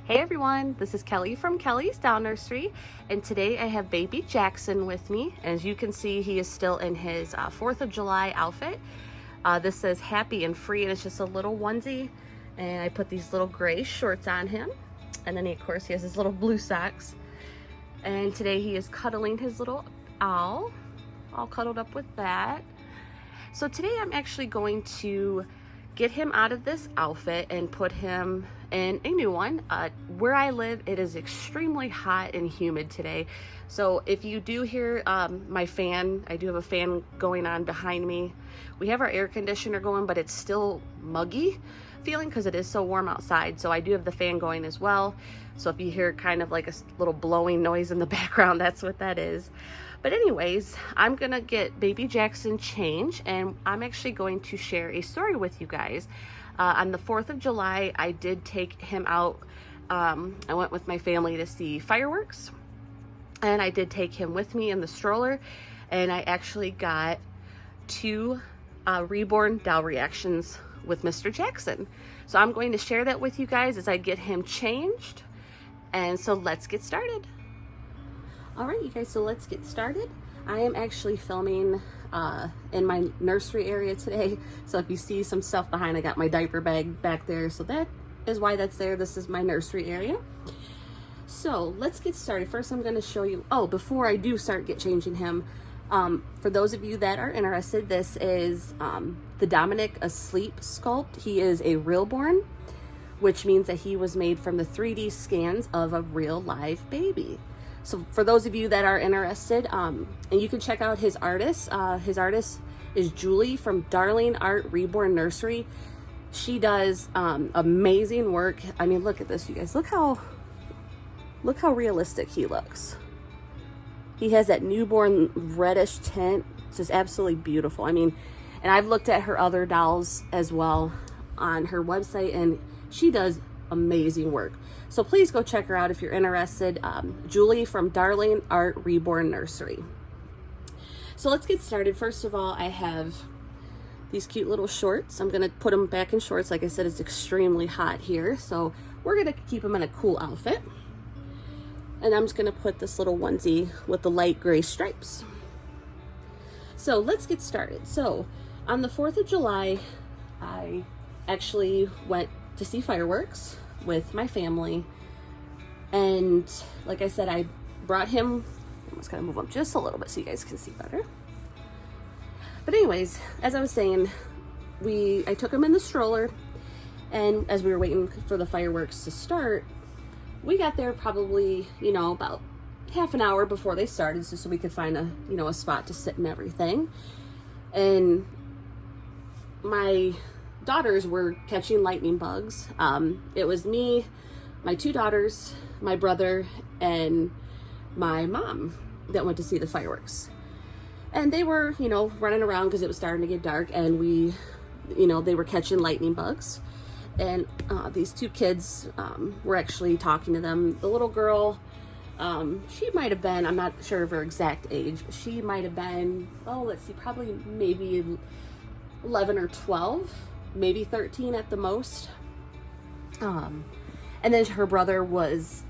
Hey everyone, this is Kelly from Kelly's Doll Nursery, and today I have baby Jackson with me. As you can see, he is still in his 4th of July outfit. This says happy and free, and it's just a little onesie, and I put these little gray shorts on him, and then of course he has his little blue socks. And today he is cuddling his little owl, all cuddled up with that. So today I'm actually going to get him out of this outfit and put him in a new one. Where I live, it is extremely hot and humid today. So if you do hear my fan, I do have a fan going on behind me. We have our air conditioner going, but it's still muggy feeling because it is so warm outside. So I do have the fan going as well. So if you hear kind of like a little blowing noise in the background, that's what that is. But anyways, I'm gonna get baby Jackson changed, and I'm actually going to share a story with you guys. On the 4th of July, I did take him out. I went with my family to see fireworks, and I did take him with me in the stroller, and I actually got 2 Reborn doll reactions with Mr. Jackson. So I'm going to share that with you guys as I get him changed. And so let's get started. All right, you guys, so let's get started. I am actually filming in my nursery area today. So if you see some stuff behind, I got my diaper bag back there. So that is why that's there. This is my nursery area. So let's get started. First, I'm going to show you, before I do start changing him, for those of you that are interested, this is the Dominic Asleep sculpt. He is a Reborn, which means that he was made from the 3D scans of a real live baby. So for those of you that are interested, and you can check out his artist. His artist is Julie from Darling Art Reborn Nursery. She does amazing work. I mean, look at this, you guys. Look how realistic he looks. He has that newborn reddish tint. It's just absolutely beautiful. I mean, and I've looked at her other dolls as well on her website, and she does amazing work. So please go check her out if you're interested. Julie from Darling Art Reborn Nursery. So let's get started. First of all, I have these cute little shorts. I'm gonna put them back in shorts. Like I said, it's extremely hot here, so we're gonna keep him in a cool outfit. And I'm just gonna put this little onesie with the light gray stripes. So let's get started. So on the 4th of July, I actually went to see fireworks with my family, and like I said, I brought him. I'm just gonna move him just a little bit so you guys can see better. But anyways, as I was saying, I took him in the stroller, and as we were waiting for the fireworks to start, we got there probably, about half an hour before they started, so we could find a spot to sit and everything. And my daughters were catching lightning bugs. It was me, my 2 daughters, my brother, and my mom that went to see the fireworks. And they were, running around because it was starting to get dark, and they were catching lightning bugs. And these 2 kids were actually talking to them. The little girl, she might have been, I'm not sure of her exact age, but she might have been, probably maybe 11 or 12. Maybe 13 at the most. And then her brother was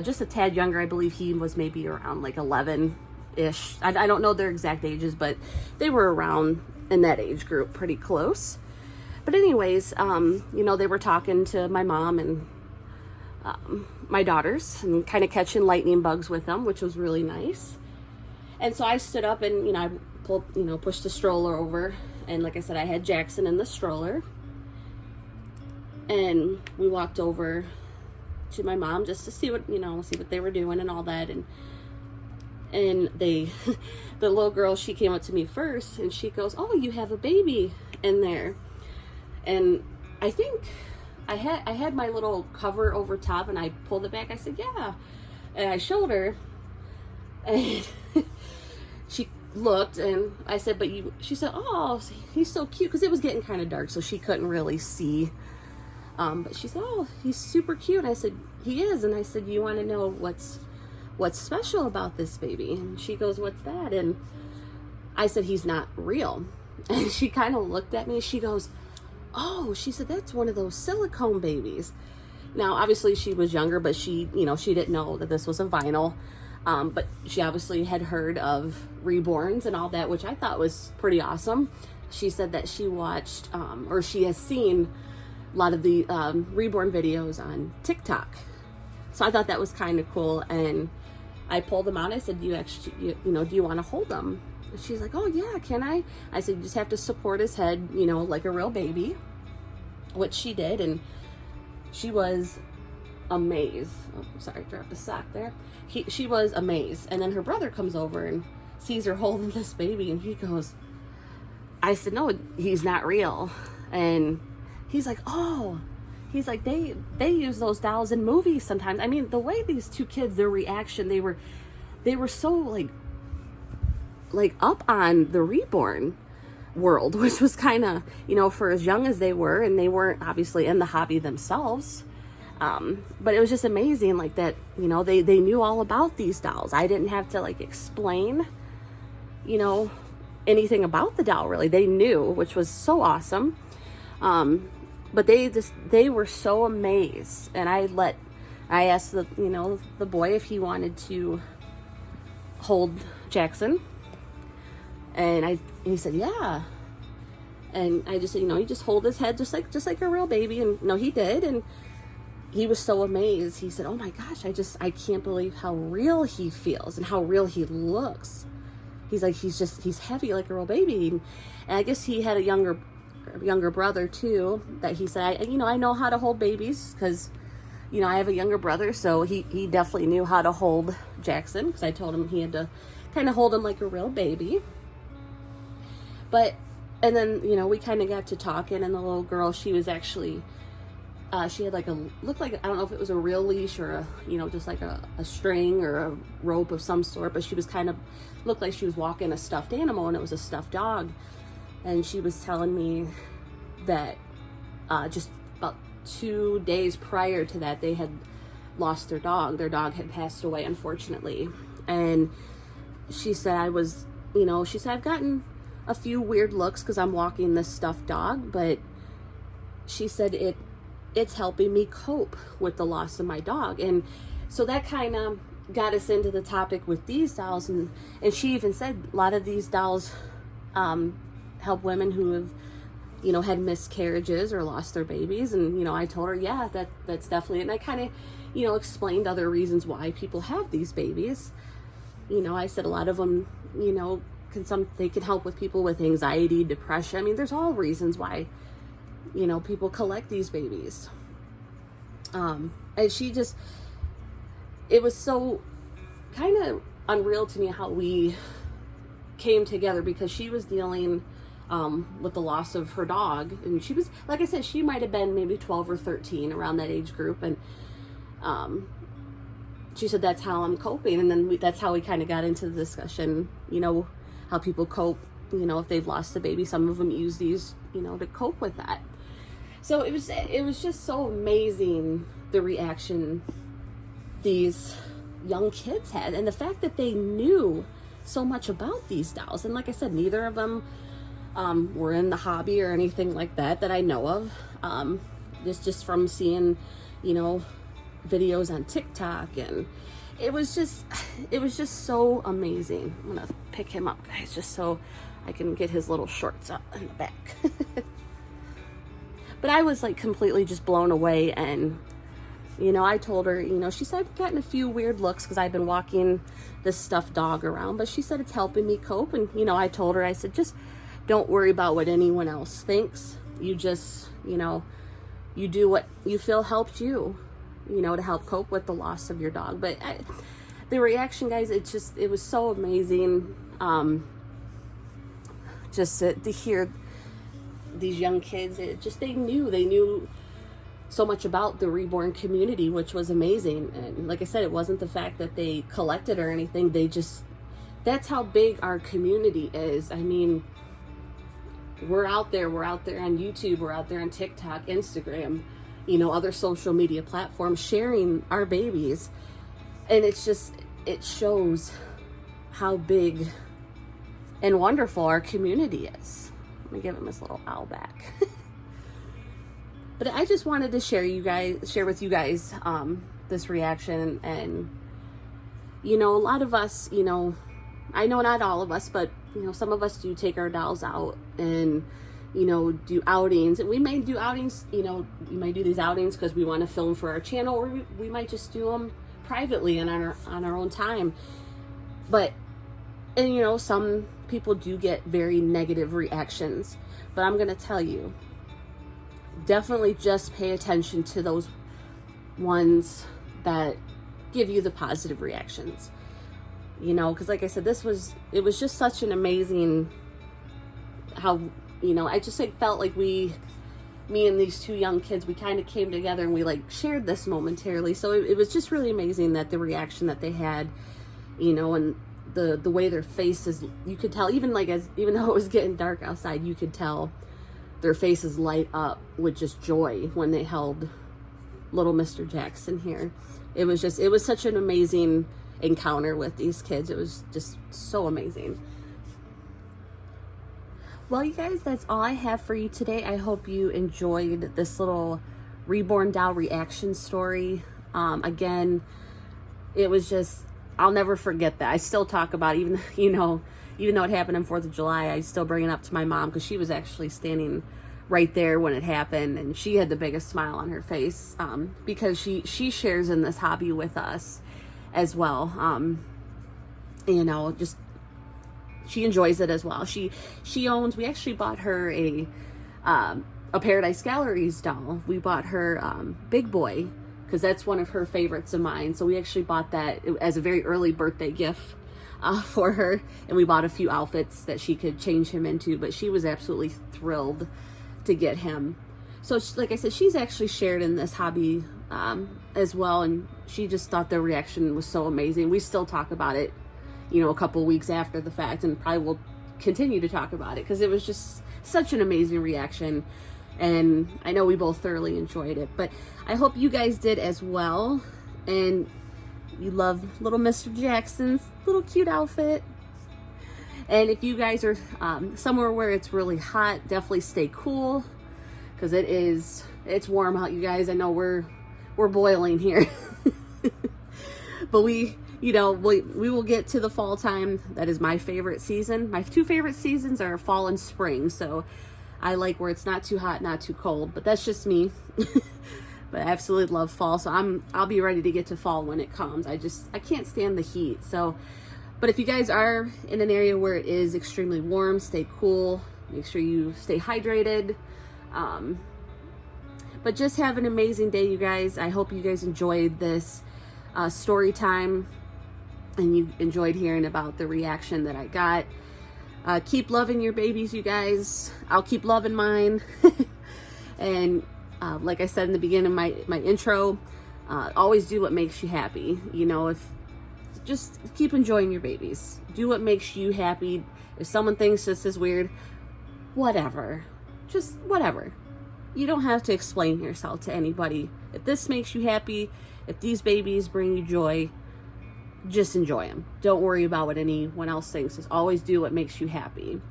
just a tad younger. I believe he was maybe around like 11-ish. I don't know their exact ages, but they were around in that age group, pretty close. But anyways, they were talking to my mom and my daughters and kind of catching lightning bugs with them, which was really nice. And so I stood up and, I pushed the stroller over. And like I said, I had Jackson in the stroller, and we walked over to my mom just to see what they were doing and all that. And the little girl, she came up to me first, and she goes, "Oh, you have a baby in there." And I think I had my little cover over top, and I pulled it back. I said, "Yeah," and I showed her, and she looked, and I said, she said, "Oh, he's so cute," because it was getting kind of dark, so she couldn't really see. But she said, "Oh, he's super cute." And I said, "He is." And I said, "You want to know what's special about this baby?" And she goes, "What's that?" And I said, "He's not real." And she kind of looked at me. She goes, "Oh," she said, "that's one of those silicone babies." Now, obviously she was younger, but she, you know, she didn't know that this was a vinyl. But she obviously had heard of Reborns and all that, which I thought was pretty awesome. She said that she watched, or she has seen a lot of the Reborn videos on TikTok. So I thought that was kind of cool. And I pulled them out. I said, do you want to hold them? And she's like, oh yeah, can I? I said, you just have to support his head, you know, like a real baby, which she did. And she was amazed. Oh, sorry, dropped a sock there. She was amazed. And then her brother comes over and sees her holding this baby, and he goes, I said, no, he's not real. And he's like, oh, he's like, they use those dolls in movies sometimes. I mean, the way these two kids, their reaction, they were so like up on the Reborn world, which was kind of, you know, for as young as they were, and they weren't obviously in the hobby themselves. But it was just amazing, like that, you know, they knew all about these dolls. I didn't have to like explain, you know, anything about the doll really. They knew, which was so awesome. But they were so amazed. And I asked the boy if he wanted to hold Jackson. And he said, yeah. And I just said, you know, you just hold his head just like a real baby. And no, he did. And he was so amazed. He said, oh my gosh, I can't believe how real he feels and how real he looks. He's like, he's heavy like a real baby. And I guess he had a younger brother too, that he said, I know how to hold babies because, you know, I have a younger brother. So he definitely knew how to hold Jackson, because I told him he had to kind of hold him like a real baby. And then, you know, we kind of got to talking, and the little girl, she was actually, she had looked like, I don't know if it was a real leash or just like a string or a rope of some sort, but she was looked like she was walking a stuffed animal, and it was a stuffed dog. And she was telling me that just about 2 days prior to that, they had lost their dog. Their dog had passed away, unfortunately. And she said, I've gotten a few weird looks because I'm walking this stuffed dog, but she said it's helping me cope with the loss of my dog. And so that kind of got us into the topic with these dolls. And she even said a lot of these dolls help women who have, you know, had miscarriages or lost their babies. And, you know, I told her, yeah, that's definitely it. And I kind of, you know, explained other reasons why people have these babies. You know, I said a lot of them, you know, they can help with people with anxiety, depression. I mean, there's all reasons why, you know, people collect these babies. And it was so kind of unreal to me how we came together, because she was dealing with the loss of her dog, and she was, like I said, she might have been maybe 12 or 13, around that age group. And she said, that's how I'm coping. And then that's how we kind of got into the discussion, you know, how people cope, you know, if they've lost a baby. Some of them use these, you know, to cope with that. So it was just so amazing, the reaction these young kids had, and the fact that they knew so much about these dolls. And like I said, neither of them were in the hobby or anything like that I know of. Just from seeing, you know, videos on TikTok, and it was just so amazing. I'm gonna pick him up, guys, just so I can get his little shorts up in the back. But I was like completely just blown away. And, you know, I told her, you know, she said, I've gotten a few weird looks because I've been walking this stuffed dog around, but she said it's helping me cope. And, you know, I told her, I said, just don't worry about what anyone else thinks. You just, you know, you do what you feel helped you, you know, to help cope with the loss of your dog. But the reaction, guys, it was so amazing. Just to hear these young kids, they knew so much about the Reborn community, which was amazing. And like I said, it wasn't the fact that they collected or anything. That's how big our community is. I mean, we're out there on YouTube, we're out there on TikTok, Instagram, you know, other social media platforms, sharing our babies. And it shows how big and wonderful our community is. Let me give him his little owl back. But I just wanted to share with you guys this reaction. And you know, a lot of us, you know, I know not all of us, but you know, some of us do take our dolls out and, you know, do outings. And we may do outings, you know, we might do these outings because we want to film for our channel, or we might just do them privately and on our own time. But, and you know, some people do get very negative reactions. But I'm going to tell you, definitely just pay attention to those ones that give you the positive reactions. You know, because like I said, it was just such an amazing, how, you know, I just like felt like me and these two young kids, we kind of came together and we like shared this momentarily. So it was just really amazing that the reaction that they had, you know, and the way their faces, you could tell, even though it was getting dark outside, you could tell their faces light up with just joy when they held little Mr. Jackson here. It was such an amazing encounter with these kids. It was just so amazing. Well, you guys, that's all I have for you today. I hope you enjoyed this little Reborn doll reaction story. Again, it was just, I'll never forget that. I still talk about it, even though it happened on 4th of July, I still bring it up to my mom because she was actually standing right there when it happened, and she had the biggest smile on her face because she shares in this hobby with us as well. You know, just she enjoys it as well. She owns, we actually bought her a Paradise Galleries doll. We bought her Big Boy because that's one of her favorites of mine. So we actually bought that as a very early birthday gift for her, and we bought a few outfits that she could change him into, but she was absolutely thrilled to get him. So like I said, she's actually shared in this hobby as well, and she just thought the reaction was so amazing. We still talk about it, you know, a couple weeks after the fact, and probably will continue to talk about it because it was just such an amazing reaction, and I know we both thoroughly enjoyed it. But I hope you guys did as well, and you love little Mr. Jackson's little cute outfit. And if you guys are somewhere where it's really hot, definitely stay cool because it's warm out, you guys. I know we're boiling here. But we will get to the fall time. That is my favorite season. My two favorite seasons are fall and spring. So I like where it's not too hot, not too cold, but that's just me. But I absolutely love fall. So I'll be ready to get to fall when it comes. I can't stand the heat. So, but if you guys are in an area where it is extremely warm, stay cool. Make sure you stay hydrated. But just have an amazing day, you guys. I hope you guys enjoyed this story time and you enjoyed hearing about the reaction that I got. Keep loving your babies, you guys. I'll keep loving mine. And like I said in the beginning of my intro, always do what makes you happy. You know, just keep enjoying your babies. Do what makes you happy. If someone thinks this is weird, whatever. Just whatever. You don't have to explain yourself to anybody. If this makes you happy, if these babies bring you joy, just enjoy them. Don't worry about what anyone else thinks. Just always do what makes you happy.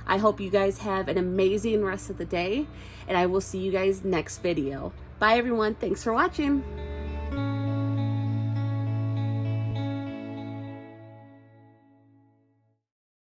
I hope you guys have an amazing rest of the day, and I will see you guys next video. Bye everyone. Thanks for watching.